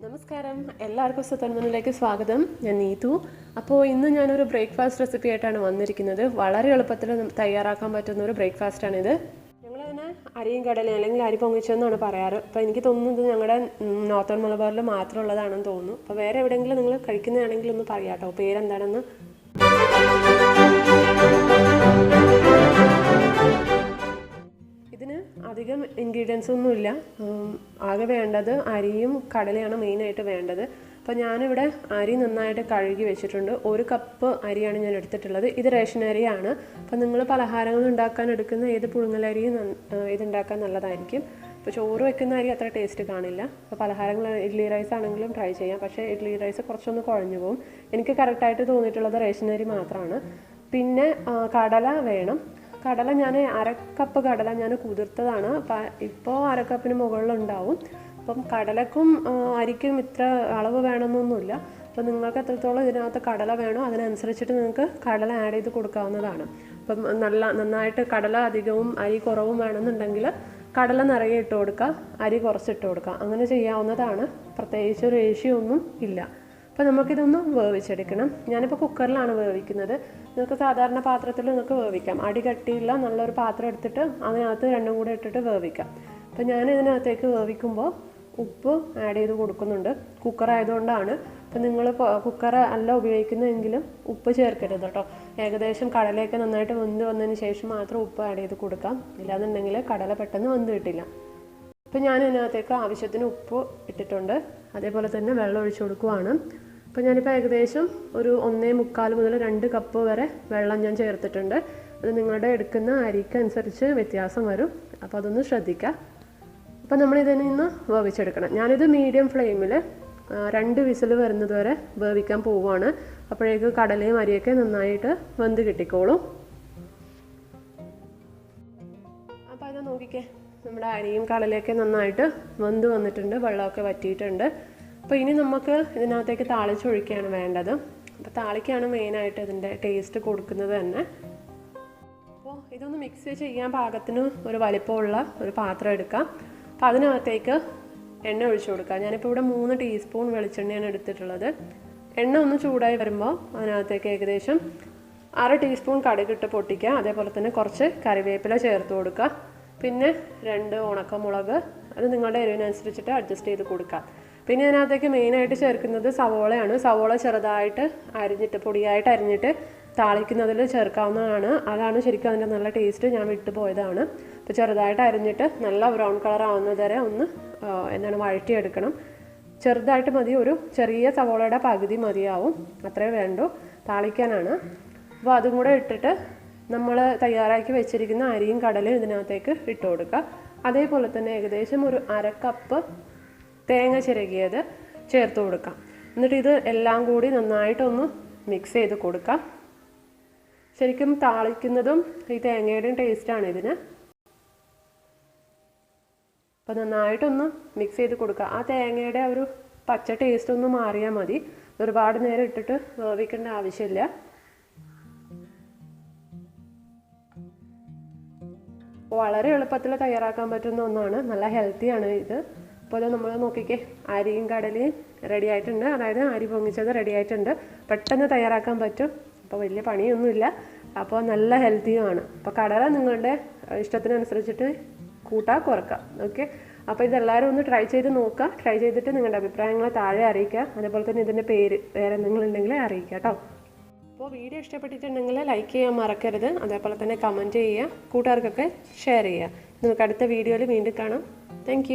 നമസ്കാരം, എല്ലാവർക്കും സുതന്മനിലേക്ക് സ്വാഗതം. ഞാൻ നീതു. അപ്പോൾ ഇന്ന് ഞാനൊരു ബ്രേക്ക്ഫാസ്റ്റ് റെസിപ്പി ആയിട്ടാണ് വന്നിരിക്കുന്നത്. വളരെ എളുപ്പത്തിൽ തയ്യാറാക്കാൻ പറ്റുന്ന ഒരു ബ്രേക്ക്ഫാസ്റ്റാണിത്. ഞങ്ങളതിനെ അരിയും കടലയും അല്ലെങ്കിൽ അരി പൊങ്ങിച്ചെന്നാണ് പറയാറ്. അപ്പോൾ എനിക്ക് തോന്നുന്നത് ഞങ്ങളുടെ നോർത്തേൺ മലബാറിൽ മാത്രമുള്ളതാണെന്ന് തോന്നുന്നു. അപ്പോൾ വേറെ എവിടെയെങ്കിലും നിങ്ങൾ കഴിക്കുന്നതാണെങ്കിൽ ഒന്ന് പറയാം കേട്ടോ, പേരെന്താണെന്ന്. ഇതിന് അധികം ഇൻഗ്രീഡിയൻസ് ഒന്നുമില്ല. ആകെ വേണ്ടത് അരിയും കടലയാണ് മെയിനായിട്ട് വേണ്ടത്. അപ്പോൾ ഞാനിവിടെ അരി നന്നായിട്ട് കഴുകി വെച്ചിട്ടുണ്ട്. 1 കപ്പ് അരിയാണ് ഞാൻ എടുത്തിട്ടുള്ളത്. ഇത് റേഷൻ അരിയാണ്. അപ്പോൾ നിങ്ങൾ പലഹാരങ്ങൾ ഉണ്ടാക്കാൻ എടുക്കുന്ന ഏത് പുഴുങ്ങലരിയും ഇതുണ്ടാക്കാൻ നല്ലതായിരിക്കും. അപ്പോൾ ചോറ് വെക്കുന്ന അരി അത്ര ടേസ്റ്റ് കാണില്ല. അപ്പോൾ പലഹാരങ്ങൾ ഇഡ്ഡലി റൈസ് ആണെങ്കിലും ട്രൈ ചെയ്യാം. പക്ഷേ ഇഡ്ഡലി റൈസ് കുറച്ചൊന്ന് കുഴഞ്ഞു പോകും. എനിക്ക് കറക്റ്റായിട്ട് തോന്നിയിട്ടുള്ളത് റേഷൻ അരി മാത്രമാണ്. പിന്നെ കടല വേണം. കടല ഞാൻ 1/2 കപ്പ് കടല ഞാൻ കുതിർത്തതാണ്. ഇപ്പോൾ 1/2 കപ്പിന് മുകളിലുണ്ടാവും. അപ്പം കടലക്കും അരിക്കും ഇത്ര അളവ് വേണമെന്നൊന്നുമില്ല. അപ്പോൾ നിങ്ങൾക്ക് എത്രത്തോളം ഇതിനകത്ത് കടല വേണോ അതിനനുസരിച്ചിട്ട് നിങ്ങൾക്ക് കടല ആഡ് ചെയ്ത് കൊടുക്കാവുന്നതാണ്. അപ്പം നന്നായിട്ട് കടല അധികവും അരി കുറവും വേണമെന്നുണ്ടെങ്കിൽ കടല നിറയെ ഇട്ട് കൊടുക്കുക, അരി കുറച്ചിട്ട് കൊടുക്കുക. അങ്ങനെ ചെയ്യാവുന്നതാണ്. പ്രത്യേകിച്ച് റേഷ്യോ ഒന്നും ഇല്ല. അപ്പോൾ നമുക്കിതൊന്ന് വേവിച്ചെടുക്കണം. ഞാനിപ്പോൾ കുക്കറിലാണ് വേവിക്കുന്നത്. നിങ്ങൾക്ക് സാധാരണ പാത്രത്തിൽ നിങ്ങൾക്ക് വേവിക്കാം. അടി കട്ടിയുള്ള നല്ലൊരു പാത്രം എടുത്തിട്ട് അതിനകത്ത് രണ്ടും കൂടെ ഇട്ടിട്ട് വേവിക്കാം. അപ്പോൾ ഞാൻ ഇതിനകത്തേക്ക് വേവിക്കുമ്പോൾ ഉപ്പ് ആഡ് ചെയ്ത് കൊടുക്കുന്നുണ്ട്. കുക്കർ ആയതുകൊണ്ടാണ്. അപ്പോൾ നിങ്ങൾ കുക്കർ അല്ല ഉപയോഗിക്കുന്നതെങ്കിലും ഉപ്പ് ചേർക്കരുത് കേട്ടോ. ഏകദേശം കടലയൊക്കെ നന്നായിട്ട് വെന്ത് വന്നതിന് ശേഷം മാത്രം ഉപ്പ് ആഡ് ചെയ്ത് കൊടുക്കാം. ഇല്ലാന്നുണ്ടെങ്കിൽ കടല പെട്ടെന്ന് വെന്ത് കിട്ടില്ല. അപ്പോൾ ഞാൻ ഇതിനകത്തേക്ക് ആവശ്യത്തിന് ഉപ്പ് ഇട്ടിട്ടുണ്ട്. അതേപോലെ തന്നെ വെള്ളം ഒഴിച്ചു കൊടുക്കുവാണ്. അപ്പോൾ ഞാനിപ്പോൾ ഏകദേശം ഒരു 1.25 മുതൽ 2 കപ്പ് വരെ വെള്ളം ഞാൻ ചേർത്തിട്ടുണ്ട്. അത് നിങ്ങളുടെ എടുക്കുന്ന അരിക്കനുസരിച്ച് വ്യത്യാസം വരും. അപ്പോൾ അതൊന്ന് ശ്രദ്ധിക്കുക. അപ്പോൾ നമ്മളിതിൽ നിന്ന് വേവിച്ചെടുക്കണം. ഞാനിത് മീഡിയം ഫ്ലെയിമിൽ 2 വിസിൽ വരുന്നത് വരെ വേവിക്കാൻ പോവുകയാണ്. അപ്പോഴേക്ക് കടലയും അരിയൊക്കെ നന്നായിട്ട് വെന്ത് കിട്ടിക്കോളും. അപ്പോൾ അത് നോക്കിക്കേ, നമ്മുടെ അരിയും കടലയൊക്കെ നന്നായിട്ട് വെന്ത് വന്നിട്ടുണ്ട്. വെള്ളമൊക്കെ വറ്റിയിട്ടുണ്ട്. അപ്പോൾ ഇനി നമുക്ക് ഇതിനകത്തേക്ക് താളിച്ചൊഴിക്കുകയാണ് വേണ്ടത്. അപ്പോൾ താളിക്കാണ് മെയിനായിട്ട് ഇതിൻ്റെ ടേസ്റ്റ് കൊടുക്കുന്നത് തന്നെ. അപ്പോൾ ഇതൊന്ന് മിക്സ് ചെയ്യാൻ പാകത്തിന് ഒരു വലിപ്പമുള്ള ഒരു പാത്രം എടുക്കാം. അപ്പോൾ അതിനകത്തേക്ക് എണ്ണ ഒഴിച്ചു കൊടുക്കാം. ഞാനിപ്പോൾ ഇവിടെ 3 ടീസ്പൂൺ വെളിച്ചെണ്ണയാണ് എടുത്തിട്ടുള്ളത്. എണ്ണ ഒന്ന് ചൂടായി വരുമ്പോൾ അതിനകത്തേക്ക് ഏകദേശം 1/2 ടീസ്പൂൺ കടുകിട്ട് പൊട്ടിക്കുക. അതേപോലെ തന്നെ കുറച്ച് കറിവേപ്പില ചേർത്ത് കൊടുക്കുക. പിന്നെ 2 ഉണക്കമുളക്, അത് നിങ്ങളുടെ എരിവിനനുസരിച്ചിട്ട് അഡ്ജസ്റ്റ് ചെയ്ത് കൊടുക്കാം. പിന്നെ അതിനകത്തേക്ക് മെയിനായിട്ട് ചേർക്കുന്നത് സവോളയാണ്. സവോള ചെറുതായിട്ട് അരിഞ്ഞിട്ട് പൊടിയായിട്ട് അരിഞ്ഞിട്ട് താളിക്കുന്നതിൽ ചേർക്കാവുന്നതാണ്. അതാണ് ശരിക്കും അതിൻ്റെ നല്ല ടേസ്റ്റ്. ഞാൻ വിട്ടു പോയതാണ്. അപ്പോൾ ചെറുതായിട്ട് അരിഞ്ഞിട്ട് നല്ല ബ്രൗൺ കളർ ആവുന്നത് വരെ ഒന്ന് വഴറ്റിയെടുക്കണം. ചെറുതായിട്ട് മതി. ഒരു ചെറിയ സവോളയുടെ പകുതി മതിയാവും. അത്രേ വേണ്ടൂ. താളിക്കാനാണ്. അപ്പോൾ അതും കൂടെ ഇട്ടിട്ട് നമ്മൾ തയ്യാറാക്കി വെച്ചിരിക്കുന്ന അരിയും കടലയും ഇതിനകത്തേക്ക് ഇട്ട് കൊടുക്കുക. അതേപോലെ തന്നെ ഏകദേശം ഒരു 1/2 കപ്പ് തേങ്ങ ചിരകിയത് ചേർത്ത് കൊടുക്കാം. എന്നിട്ട് ഇത് എല്ലാം കൂടി നന്നായിട്ടൊന്ന് മിക്സ് ചെയ്ത് കൊടുക്കാം. ശരിക്കും താളിക്കുന്നതും ഈ തേങ്ങയുടെയും ടേസ്റ്റാണ് ഇതിന്. അപ്പോൾ നന്നായിട്ടൊന്ന് മിക്സ് ചെയ്ത് കൊടുക്കുക. ആ തേങ്ങയുടെ ഒരു പച്ച ടേസ്റ്റ് ഒന്ന് മാറിയാൽ മതി. ഒരുപാട് നേരം ഇട്ടിട്ട് വേവിക്കേണ്ട ആവശ്യമില്ല. വളരെ എളുപ്പത്തിൽ തയ്യാറാക്കാൻ പറ്റുന്ന ഒന്നാണ്. നല്ല ഹെൽത്തിയാണ് ഇത്. അപ്പോൾ അത് നമ്മൾ നോക്കിക്കേ, അരിയും കടലയും റെഡി ആയിട്ടുണ്ട്. അതായത് അരി പൊങ്ങിച്ചത് റെഡി ആയിട്ടുണ്ട്. പെട്ടെന്ന് തയ്യാറാക്കാൻ പറ്റും. അപ്പോൾ വലിയ പണിയൊന്നുമില്ല. അപ്പോൾ നല്ല ഹെൽത്തിയുമാണ്. അപ്പോൾ കടല നിങ്ങളുടെ ഇഷ്ടത്തിനനുസരിച്ചിട്ട് കൂട്ടാൻ കുറക്കാം. ഓക്കെ. അപ്പോൾ ഇതെല്ലാവരും ഒന്ന് ട്രൈ ചെയ്ത് നോക്കുക. ട്രൈ ചെയ്തിട്ട് നിങ്ങളുടെ അഭിപ്രായങ്ങൾ താഴെ അറിയിക്കുക. അതേപോലെ തന്നെ ഇതിൻ്റെ പേര് വേറെ എന്തെങ്കിലും ഉണ്ടെങ്കിൽ അറിയിക്കുക കേട്ടോ. അപ്പോൾ വീഡിയോ ഇഷ്ടപ്പെട്ടിട്ടുണ്ടെങ്കിൽ ലൈക്ക് ചെയ്യാൻ മറക്കരുത്. അതേപോലെ തന്നെ കമൻറ്റ് ചെയ്യുക. കൂട്ടുകാർക്കൊക്കെ ഷെയർ ചെയ്യുക. നമുക്ക് അടുത്ത വീഡിയോയിൽ വീണ്ടും കാണാം. താങ്ക്